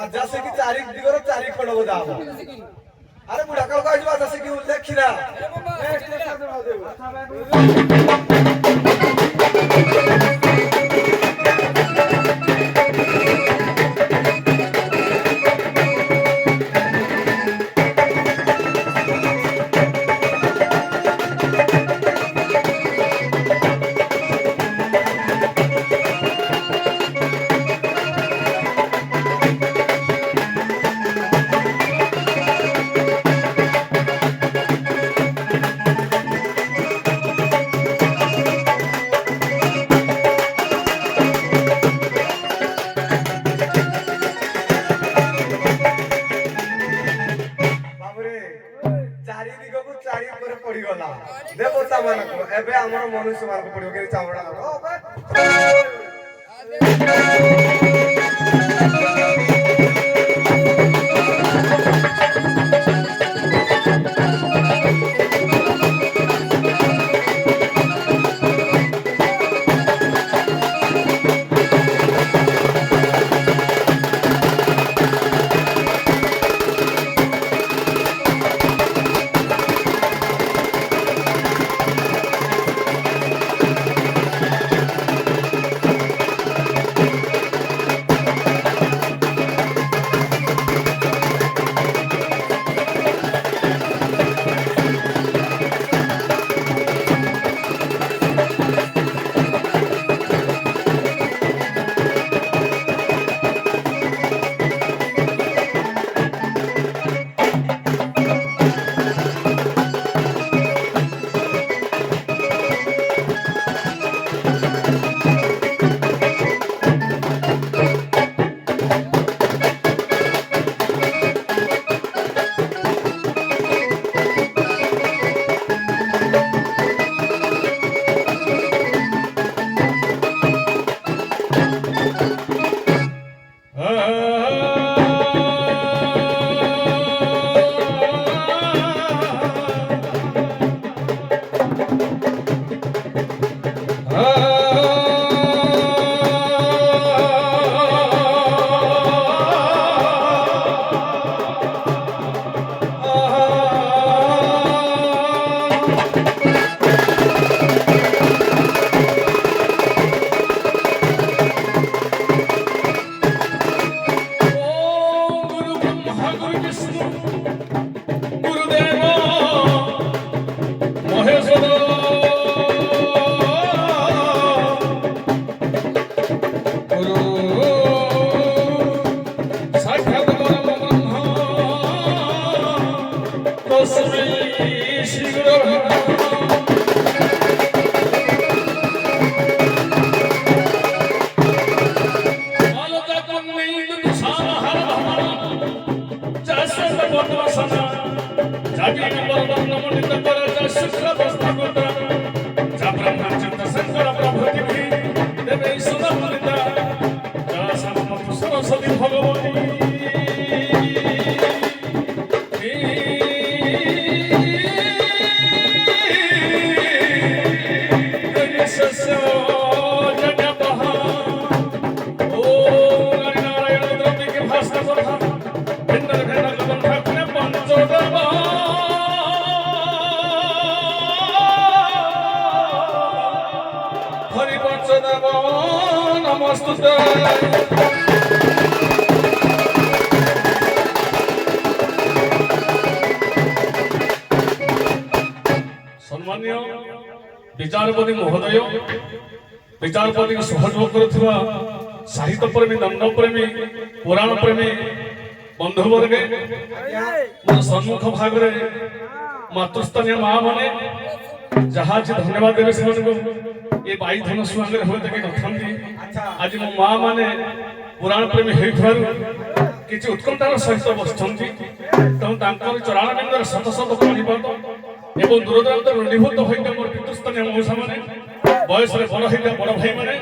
बाजा से की चारी दिगरो चारी खंड बजा अरे बुढ़ा का गाइस बाजा से की उल्लेख खिरा ଏବେ ଆମର ମନୁଷ୍ୟ ମାନଙ୍କୁ ପଡିବ କି ଚାମଡା सम्मान्य विचारपति महोदय विचारपति को सहयोग करुवा साहित्य प्रेमी दंड प्रेमी पुराण प्रेमी बंधुवर्ग मोर सम्मुख भाग मातृस्थानीय माँ मैंने जहाँ धन्यवाद देवे से ये बाई धन सुहांगे हुए तक नथांती आज मो माँ मैंने पुराण प्रेमी किसी उत्कंठार सहित बसुँच तेणु चरण बिंदर शत शत प्रणिपात एवं दूरदूरांत रणीभूत होता मोर पितृस्थानीय मौसा मैंने बयस बड़ होता बड़ भाई मैंने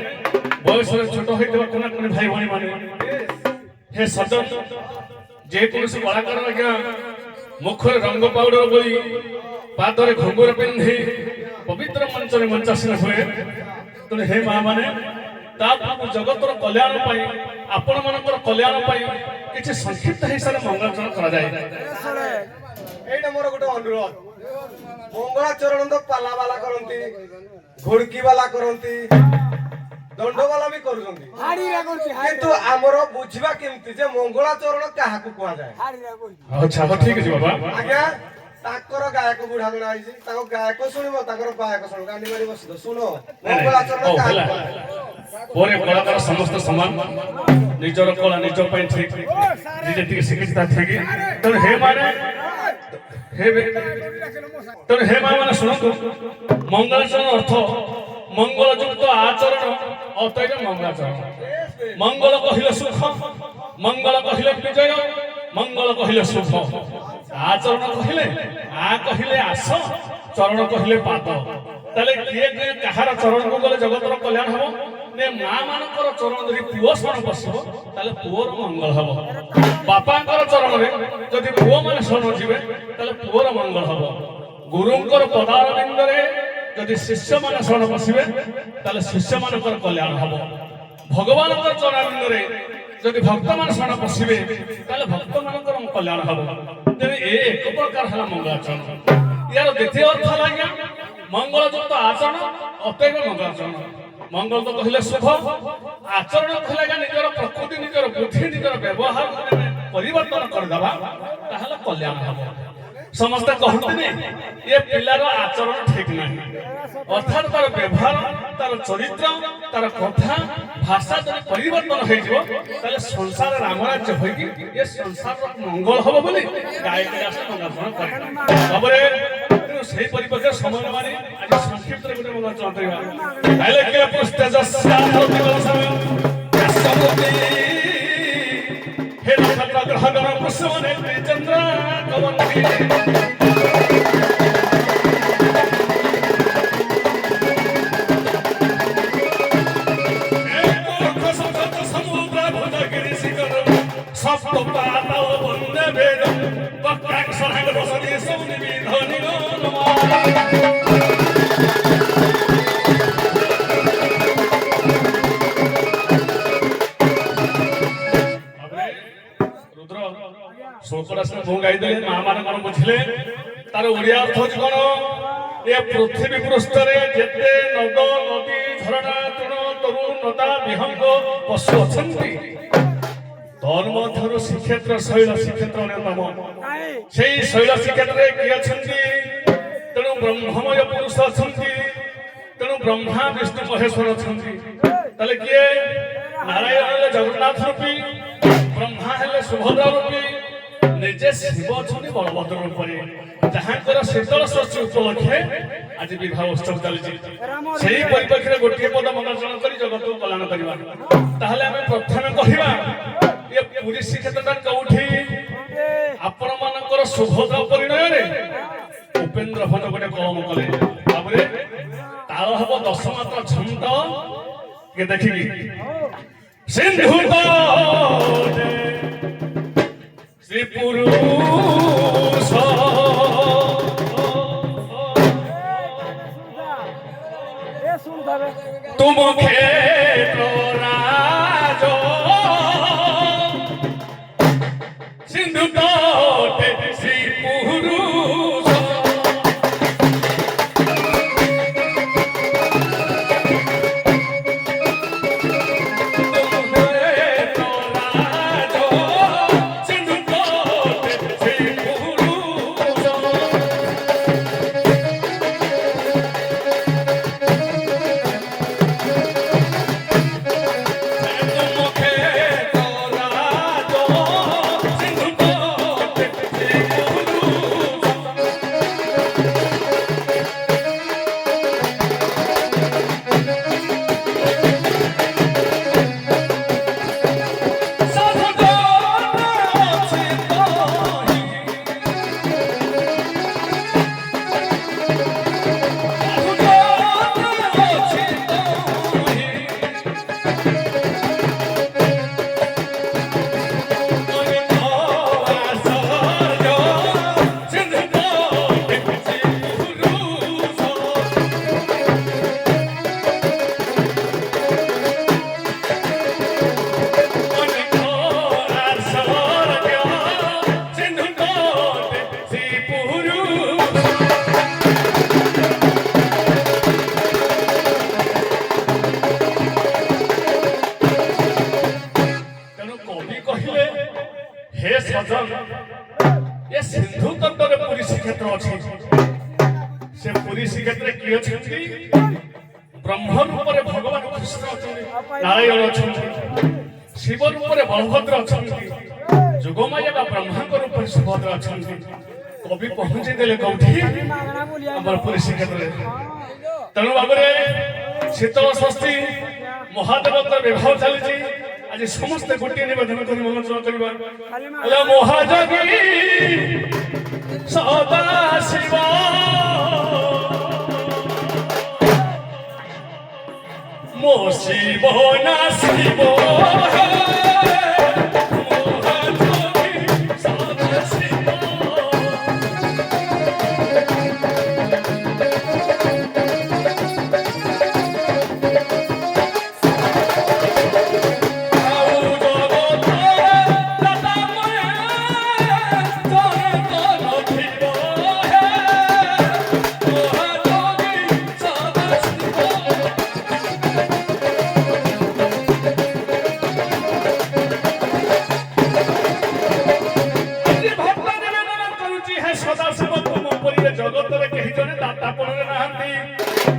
बयस छोट होता कोना कोनी भाई भाई मैंने हे सजन जेकोसी कलाकार आज्ञा मुखर रंग पाउडर बोली पादरे घुंगुर पिंधि पवित्र मंचरे मंचासीन हुए तेणु हे माँ मैंने ତାପରେ ଜଗତର କଲ୍ୟାଣ ପାଇଁ ଆପଣମାନଙ୍କର କଲ୍ୟାଣ ପାଇଁ କିଛି ସଂକ୍ଷିପ୍ତ ହିସାବରେ ମଙ୍ଗଳାଚରଣ କରାଯାଏ। এইটা মোর গোটে অনুরোধ মঙ্গলাচরণ তো পালা বালা করନ୍ତି ঘোড়কি বালা করନ୍ତି দণ্ড বালা ବି କରୁଛନ୍ତି কিন্তু ଆମର ବୁଝିବା କେମିତି ଯେ ମଙ୍ଗଳାଚରଣ କାହାକୁ କୁହାଯାଏ? ଆଚ୍ଛା ହଉ ଠିକ ଅଛି ବାବା। ଆଜ୍ଞା ତାଙ୍କର ଗାୟକ ବୁଢା ଜଣା ହେଇଛି ତାଙ୍କ ଗାୟକ ଶୁଣିବ ତାଙ୍କର ଗାୟକ ଶୁଣିବ ଗାଣ୍ଡି ମାରି ବସିବ ଶୁଣ ମଙ୍ଗଳାଚରଣ ହଉ କାହାକୁ ହେଲା କୁହାଯାଏ? ପରେ କଳାକାର ସମସ୍ତେ ସମାନ ନିଜର କଳା ନିଜ ପାଇଁ ଠିକ ଯିଏ ଯେତିକି ଶିଖିଛି ତା ଠିକ ତେଣୁ ହେ ମାନେ ତେଣୁ ହେ ମା ମାନେ ଶୁଣନ୍ତୁ ମଙ୍ଗଳାଚରଣ ଅର୍ଥ ମଙ୍ଗଳଯୁକ୍ତ ଆଚରଣ ଅତଏବ ମଙ୍ଗଳାଚରଣ। ମଙ୍ଗଳ କହିଲେ ସୁଖ ମଙ୍ଗଳ କହିଲେ ବିଜୟ ମଙ୍ଗଳ କହିଲେ ସୁଖ ଆଚରଣ କହିଲେ ଆ କହିଲେ ଆସ ଚରଣ କହିଲେ ପାଦ। ତାହେଲେ କିଏ କିଏ କାହାର ଚରଣକୁ ଗଲେ ଜଗତର କଲ୍ୟାଣ ହବ? ମା ମାନଙ୍କର ଚରଣ ଯଦି ପୁଅ ଶରଣ ପଶିବ ତାହେଲେ ପୁଅର ମଙ୍ଗଳ ହବ। ବାପାଙ୍କର ଚରଣରେ ଯଦି ପୁଅ ମାନେ ଶରଣ ଯିବେ ତାହେଲେ ପୁଅର ମଙ୍ଗଳ ହବ। ଗୁରୁଙ୍କର ପଦାରବିନ୍ଦରେ ଯଦି ଶିଷ୍ୟମାନେ ଶରଣ ପଶିବେ ତାହେଲେ ଶିଷ୍ୟମାନଙ୍କର କଲ୍ୟାଣ ହବ। ଭଗବାନଙ୍କର ଚରଣାବିନ୍ଦରେ ଯଦି ଭକ୍ତମାନେ ଶରଣ ପଶିବେ ତାହେଲେ ଭକ୍ତମାନଙ୍କର କଲ୍ୟାଣ ହବ। ତେଣୁ ଏ ଏକ ପ୍ରକାର ହେଲା ମଙ୍ଗଳାଚରଣ। ইয়ার দ্বিতীয় অর্থ লাগে মঙ্গলযুক্ত আচরণ অতএব মঙ্গলাচরণ। মঙ্গল তো কহিলে শুভ আচরণ কহিলে নিজের প্রকৃতি নিজের বুদ্ধি নিজের ব্যবহার পরিবর্তন করিদেবা তাহলে কল্যাণ হব। ସମସ୍ତେ କହନ୍ତିନି ଏ ପିଲାର ଆଚରଣ ଠିକ ନାହିଁ ଅର୍ଥାତ ତାର ବ୍ୟବହାର ତାର ଚରିତ୍ର ତାର କଥା ଭାଷା ଯଦି ପରିବର୍ତ୍ତନ ହେଇଯିବ ତାହେଲେ ସଂସାର ରାମରାଜ୍ୟ ହୋଇକି ଏ ସଂସାରର ମଙ୍ଗଳ ହବ ବୋଲି ଗାୟକ ଦାସ ମଙ୍ଗଳାଚରଣ କରେ। ତାପରେ সেই পরিপক্ষে সময় মানে আজ সংক্ষিপ্ত গোটে মঙ্গলাচরণ করিবা তাইলে কে হে নক্ষত্র গ্রহ গণ পুষ্পনে চন্দ্র কবন্তি সমুদ্র ভুজগিরি শিখর সপ্ত পাতাল বন্দে বেদ বক্রাক্ষ বসতি সৌনি বিধনি শোকরাসনে ভূ গাইদেলে মা মানে কোন বুঝিলে তার ওড়িয়া অর্থ হচ্ছে কোন এ পৃথিবী পৃষ্ঠরে যেতে নদ নদী ঝরনা তৃণ তরু নদা বিহঙ্গ পশু অছন্তি তোর মধ্যରୁ ଶ୍ରୀକ୍ଷେତ୍ର ଶୈଳ ଶ୍ରୀକ୍ଷେତ୍ର ଅନ୍ୟତମ সেই ଶୈଳ ଶ୍ରୀକ୍ଷେତ୍ରରେ କିଏ ଅଛନ୍ତି? ତେଣୁ ବ୍ରହ୍ମମୟ ପୁରୁଷ ଅଛନ୍ତି ତେଣୁ ବ୍ରହ୍ମା ବିଷ୍ଣୁ ମହେଶ୍ୱର ଅଛନ୍ତି। ତାହେଲେ କିଏ? ନାରାୟଣ ହେଲେ ଜଗନ୍ନାଥ ରୂପୀ ବ୍ରହ୍ମା ହେଲେ ସୁଭଦ୍ରା ରୂପୀ ନିଜେ ଶିବ ଅଛନ୍ତି ବଳଭଦ୍ର ରୂପରେ ଯାହାଙ୍କର ଶୀତଳ ଷଷ୍ଠୀ ଉପଲକ୍ଷେ ଆଜି ବିବାହ ଉତ୍ସବ ଚାଲିଛି। ସେହି ପରିପ୍ରେକ୍ଷୀରେ ଗୋଟିଏ ପଦ ମଙ୍ଗଳାଚରଣ କରି ଜଗତକୁ କଲ୍ୟାଣ କରିବା। ତାହେଲେ ଆମେ ପ୍ରଥମେ କହିବା ଏ ପୁରୀ ଶ୍ରୀକ୍ଷେତ୍ରଟା କୋଉଠି? ଆପଣ ମାନଙ୍କର ସୁଭଦ୍ରା ପରିଣୟରେ ଉପେନ୍ଦ୍ର ଭଞ୍ଜ ଗୋଟେ କଳମ କଲେ ତାପରେ ତାଳ ହବ 10 ମାତ୍ରା ଛନ୍ଦ ଟିକେ ଦେଖିକି ସିନ୍ଧୁ শ্রী পুরুষ তুম ক্ষেত্র রাজ সিন্ধু তটে শ্রী পুরুষ हे सजन ये सिंधु तटरे पुरी श्रीक्षेत्र अछि से पुरी श्रीक्षेत्र की अछि ब्रह्म रूप में भगवान कृष्ण अछंती नारायण अछंती शिव रूप में बलभद्र अछंती जुगमाया बा ब्रह्मा रूप में सुभद्रा अछंती कवि पहुंचे देले कौठी हमर पुरी श्रीक्षेत्र तेणु भाବରେ शीतल षष्ठी महादेवतर विवाह चली आज समस्त गोटे निवेदन कर मंगल करवा महाजगी सदा शिव मो शिव ना शिव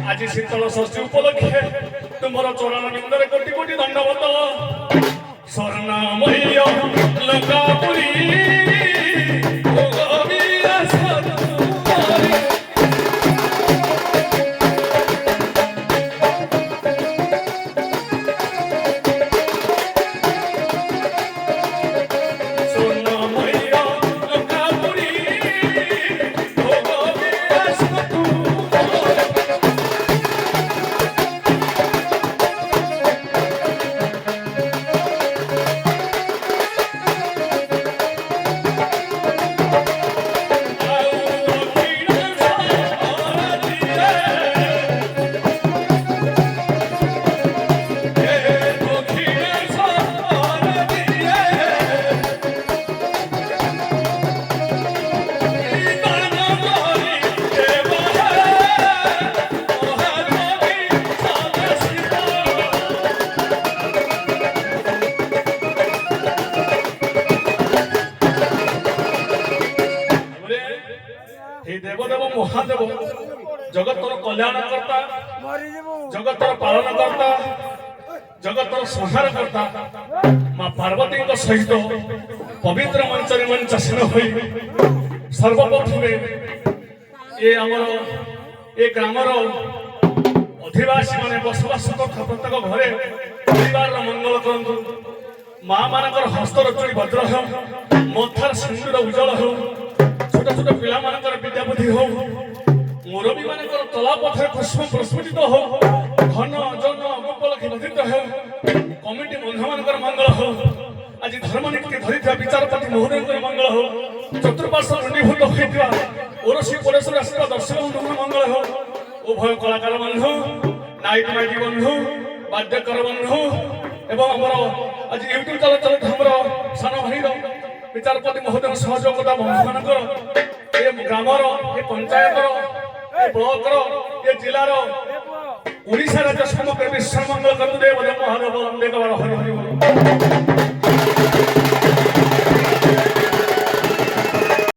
आज शीतल षष्ठी उपलक्षे तुमर चरण बिंदरे कोटि कोटि दंडवत स्वर्णमय लंकापुरी देवदेव महादेव जगतर कल्याण करता जगतर पालन करता जगतर संहार करता मां पार्वती सहित पवित्र मंचरे मंचासीन हो सर्वप्रथम ये आमर ये ग्रामर अधिवासी माने बसवास करता प्रत्येक घरे परिवार मंगल करंतु मां मानकर हस्तर चूड़ी भद्र हो मथार सिंदूर उज्जवल हो छोट छोट पिला मानकर विद्याबुद्धि हो मुरबी मानकर तला पथर पुष्प प्रस्फुटित हो घन जन गोपलक्ष वर्धित हो कमिटी बंधु मानकर मंगल हो आज धर्मनीति धरिଥିବା विचारपति महोदयଙ୍କର मंगल हो चतुर्पार्श्व मंडीभूत होइଥିବା ओरसी परेश्वर आशीर्वाद दर्शक बंधुଙ୍କର मंगल हो उभय कलाकार बंधु नाइट माइटी बंधु वाद्यकर बंधु एवं हमर आज यूट्यूब चलचित्र हमर सान भाईर विचारपति महोदय सहयोगता बंधु मानकर ए ग्रामर ए पंचायतर ए ब्लॉकर ए जिलार ओडिशा राज्य समग्र विश्व मंगल करतु देव महादेव हरि हरि